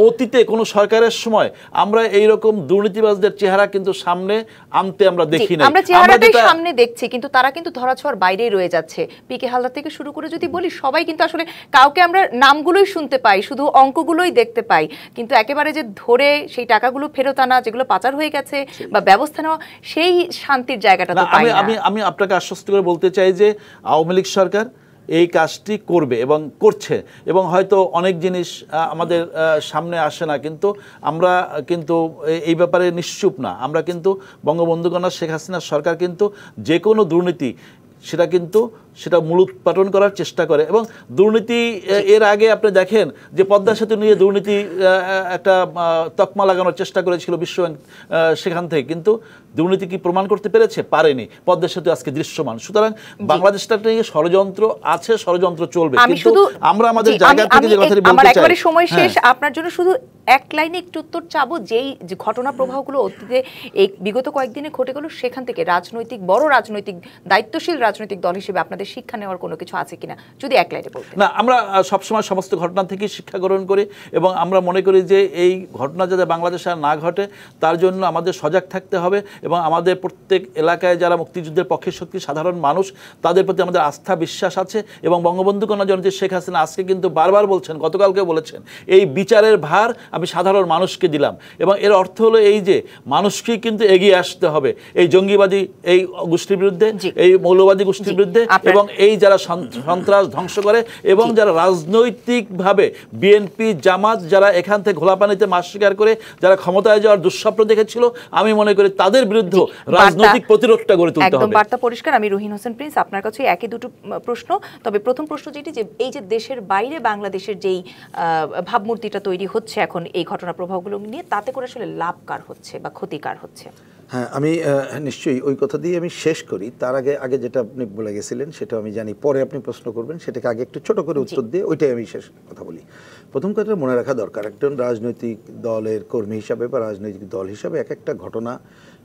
অতীতে কোনো সরকারের সময় আমরা এইরকম দুর্নীতিবাজদের চেহারা কিন্তু সামনে আনতে আমরা দেখি না। আমরা চেহারাটাই সামনে দেখছি, কিন্তু তারা কিন্তু ধরাছোঁয়ার বাইরেই রয়ে যাচ্ছে। পিকে হালদার থেকে শুরু করে যদি বলি, সবাই কিন্তু আসলে কাউকে আমরা নামগুলোই শুনতে পাই, শুধু অঙ্কগুলোই দেখতে পাই, কিন্তু একেবারে যে ধরে সেই টাকাগুলো ফেরত আনা, যেগুলো পাচার হয়ে গেছে, বা ব্যবস্থা নেওয়া, সেই শান্তির জায়গাটা তো পাই না। আমি আপনাকে আশ্বস্ত করে বলতে চাই যে আওয়ামী লীগ সরকার এই কাজটি করবে এবং করছে, এবং হয়তো অনেক জিনিস আমাদের সামনে আসে না, কিন্তু আমরা কিন্তু এই ব্যাপারে নিশ্চুপ না। আমরা কিন্তু বঙ্গবন্ধু কন্যা শেখ হাসিনার সরকার কিন্তু যে কোনো দুর্নীতি সেটা মূলোৎপাটন করার চেষ্টা করে। এবং দুর্নীতি এর আগে আপনি দেখেন যে পদ্মা সেতু নিয়ে দুর্নীতি একটা তকমা লাগানোর চেষ্টা করেছিল বিশ্বব্যাংক সেখান থেকে, কিন্তু দুর্নীতি কি প্রমাণ করতে পেরেছে? পারেনি। পদ্মা সেতু আজকে দৃশ্যমান। সুতরাং বাংলাদেশটা নিয়ে ষড়যন্ত্র আছে, ষড়যন্ত্র চলবে, কিন্তু আমরা আমাদের জায়গা থেকে যে কথাটি বলতে চাই। একেবারে সময় শেষ, আপনার জন্য শুধু এক লাইনে একটু উত্তর চাবো। যেই যে ঘটনা প্রবাহগুলো অতীতে এই বিগত কয়েকদিনে ঘটে গেল, সেখান থেকে বড় রাজনৈতিক দায়িত্বশীল রাজনৈতিক দল হিসেবে আপনাদের শিক্ষা নেওয়ার কোনো কিছু আছে কিনা, যদি এক লাইনে বলতেন। না, আমরা সবসময় সমস্ত ঘটনা থেকে শিক্ষা গ্রহণ করি, এবং আমরা মনে করি যে এই ঘটনা যাতে বাংলাদেশে আর না ঘটে তার জন্য আমাদের সজাগ থাকতে হবে, এবং আমাদের প্রত্যেক এলাকায় যারা মুক্তিযুদ্ধের পক্ষে শক্তি সাধারণ মানুষ, তাদের প্রতি আমাদের আস্থা বিশ্বাস আছে। এবং বঙ্গবন্ধু কন্যা জননেত্রী শেখ হাসিনা আজকে কিন্তু বারবার বলছেন, গতকালকে বলেছেন, এই বিচারের ভার আমি সাধারণ মানুষকে দিলাম। এবং এর অর্থ হলো এই যে মানুষকেই কিন্তু এগিয়ে আসতে হবে এই জঙ্গিবাদী এই গোষ্ঠীর বিরুদ্ধে, এই মৌলবাদী গোষ্ঠীর বিরুদ্ধে, এবং এই যারা সন্ত্রাস ধ্বংস করে, এবং যারা রাজনৈতিকভাবে বিএনপি জামাত যারা এখান থেকে ঘোলাপানিতে মাছ শিকার করে যারা ক্ষমতায় যাওয়ার দুঃস্বপ্ন দেখেছিল, আমি মনে করি তাদের বিরুদ্ধে রাজনৈতিক প্রতিরোধটা গড়ে তুলতে হবে। একদম বার্তা পরিষ্কার। আমি রুহিন হোসেন প্রিন্স, আপনার কাছে একই দুটো প্রশ্ন। তবে প্রথম প্রশ্ন যেটি, যে এই যে দেশের বাইরে বাংলাদেশের যেই ভাবমূর্তিটা তৈরি হচ্ছে এখন এই ঘটনা প্রভাবগুলো নিয়ে, তাতে করে আসলে লাভকার হচ্ছে বা ক্ষতিকার হচ্ছে? হ্যাঁ, আমি নিশ্চয়ই ওই কথা দিয়ে আমি শেষ করি। তার আগে যেটা আপনি বলে গেছিলেন সেটা আমি জানি, পরে আপনি প্রশ্ন করবেন, সেটাকে আগে একটু ছোট করে উত্তর দিয়ে ওইটাই আমি শেষ কথা বলি। প্রথম কথা মনে রাখা দরকার, একজন রাজনৈতিক দলের কর্মী হিসাবে বা রাজনৈতিক দল হিসাবে এক একটা ঘটনা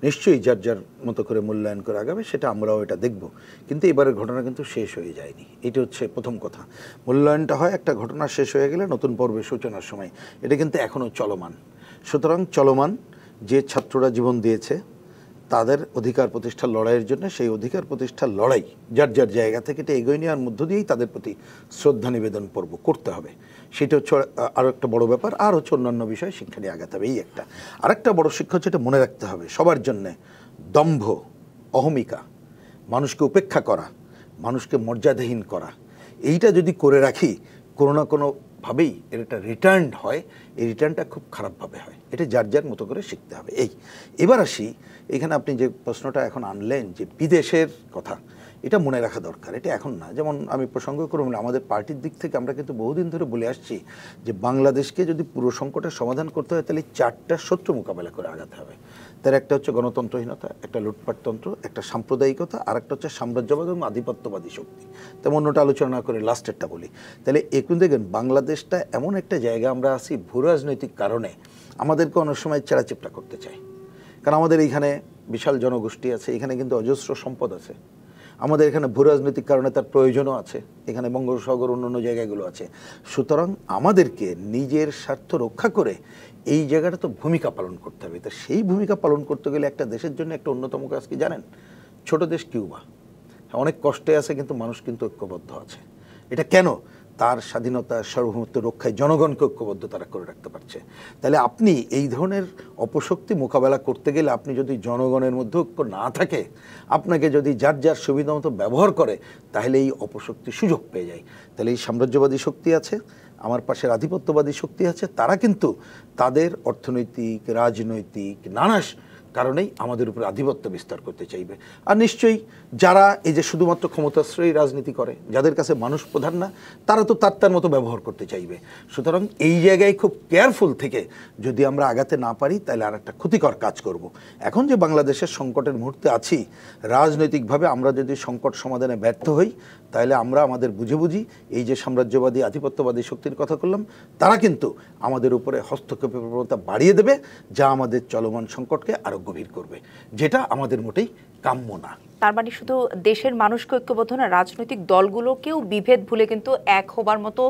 নিশ্চয়ই যার যার মতো করে মূল্যায়ন করে আগাবে, সেটা আমরাও এটা দেখব। কিন্তু এবারের ঘটনা কিন্তু শেষ হয়ে যায়নি, এটা হচ্ছে প্রথম কথা। মূল্যায়নটা হয় একটা ঘটনা শেষ হয়ে গেলে নতুন পর্বের সূচনার সময়, এটা কিন্তু এখনও চলমান। সুতরাং চলমান যে ছাত্ররা জীবন দিয়েছে তাদের অধিকার প্রতিষ্ঠার লড়াইয়ের জন্য, সেই অধিকার প্রতিষ্ঠার লড়াই যার যার জায়গা থেকে এটা এগোয় নেওয়ার মধ্য দিয়েই তাদের প্রতি শ্রদ্ধা নিবেদন করতে হবে। সেটা হচ্ছে আরও একটা বড় ব্যাপার। আর হচ্ছে অন্যান্য বিষয় শিক্ষা নিয়ে আগাতে হবে, এই একটা। আরেকটা বড় শিক্ষা হচ্ছে, এটা মনে রাখতে হবে সবার জন্যে, দম্ভ, অহমিকা, মানুষকে উপেক্ষা করা, মানুষকে মর্যাদাহীন করা, এইটা যদি করে রাখি, কোনো না কোনোভাবেই এর একটা রিটার্ন হয়। এই রিটার্নটা খুব খারাপভাবে হয়। এটা যার যার মতো করে শিখতে হবে। এবার আসি, এখানে আপনি যে প্রশ্নটা এখন আনলেন যে বিদেশের কথা, এটা মনে রাখা দরকার। এটা এখন না, যেমন আমি প্রসঙ্গ করে আমাদের পার্টির দিক থেকে আমরা কিন্তু বহুদিন ধরে বলে আসছি যে বাংলাদেশকে যদি পুরো সংকটের সমাধান করতে হয়, তাহলে 4টা শত্রু মোকাবেলা করে আগাতে হবে। তার একটা হচ্ছে গণতন্ত্রহীনতা, একটা লুটপাটতন্ত্র, একটা সাম্প্রদায়িকতা, আর একটা হচ্ছে সাম্রাজ্যবাদ এবং আধিপত্যবাদী শক্তি। তেমন অন্যটা আলোচনা না করে লাস্টেরটা বলি। তাহলে এখন দেখেন, বাংলাদেশটা এমন একটা জায়গা আমরা আছি, ভূ রাজনৈতিক কারণে আমাদেরকে অনেক সময় চেরাচেপটা করতে চায়। কারণ আমাদের এইখানে বিশাল জনগোষ্ঠী আছে, এখানে কিন্তু অজস্র সম্পদ আছে। আমাদের এখানে ভূ রাজনৈতিক কারণে তার প্রয়োজনও আছে, এখানে বঙ্গোপসাগর অন্যান্য জায়গাগুলো আছে। সুতরাং আমাদেরকে নিজের স্বার্থ রক্ষা করে এই জায়গাটা তো ভূমিকা পালন করতে হবে। তা সেই ভূমিকা পালন করতে গেলে একটা দেশের জন্য একটা অন্যতম কাজ কি জানেন? ছোট দেশ কিউবা অনেক কষ্টে আছে, কিন্তু মানুষ কিন্তু ঐক্যবদ্ধ আছে। এটা কেন? তার স্বাধীনতা সার্বভৌমত্ব রক্ষায় জনগণকে ঐক্যবদ্ধ তারা করে রাখতে পারছে। তাহলে আপনি এই ধরনের অপশক্তি মোকাবেলা করতে গেলে, আপনি যদি জনগণের মধ্যে ঐক্য না থাকে, আপনাকে যদি যার যার সুবিধা মতো ব্যবহার করে, তাহলে এই অপশক্তি সুযোগ পেয়ে যায়। তাহলে এই সাম্রাজ্যবাদী শক্তি আছে, আমার পাশের আধিপত্যবাদী শক্তি আছে, তারা কিন্তু তাদের অর্থনৈতিক, রাজনৈতিক নানা কারণেই আমাদের উপর আধিপত্য বিস্তার করতে চাইবে। আর নিশ্চয়ই যারা এই যে শুধুমাত্র ক্ষমতাশ্রয়ী রাজনীতি করে, যাদের কাছে মানুষ প্রধান না, তারা তো তার মতো ব্যবহার করতে চাইবে। সুতরাং এই জায়গায় খুব কেয়ারফুল থেকে যদি আমরা আগাতে না পারি, তাহলে আর একটা ক্ষতিকর কাজ করব। এখন যে বাংলাদেশের সংকটের মুহূর্তে আছি, রাজনৈতিকভাবে আমরা যদি সংকট সমাধানে ব্যর্থ হই, তাহলে আমরা আমাদের বুঝি এই যে সাম্রাজ্যবাদী আধিপত্যবাদী শক্তির কথা করলাম, তারা কিন্তু আমাদের উপরে হস্তক্ষেপের প্রবণতা বাড়িয়ে দেবে, যা আমাদের চলমান সংকটকে আরো গভীর করবে, যেটা আমাদের মোটেই কাম্য না। তার মানে শুধু দেশের মানুষকে ঐক্যবদ্ধ না, রাজনৈতিক দলগুলোকেও বিভেদ ভুলে কিন্তু এক হবার মতো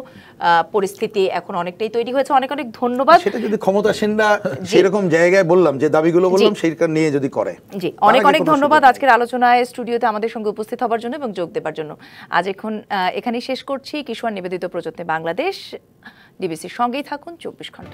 পরিস্থিতি এখন অনেকটাই তৈরি হয়েছে। অনেক অনেক ধন্যবাদ। সেটা যদি ক্ষমতাসীনরা সেরকম জায়গায় বললাম যে দাবিগুলো বললাম সেইটা নিয়ে যদি করে। জি, অনেক অনেক ধন্যবাদ আজকের আলোচনায় স্টুডিওতে আমাদের সঙ্গে উপস্থিত হবার জন্য এবং যোগ দেবার জন্য। আজ এখানেই শেষ করছি। কিশোর নিবেদিত প্রযত্নে বাংলাদেশ। ডিবিসির সঙ্গেই থাকুন 24 ঘন্টা।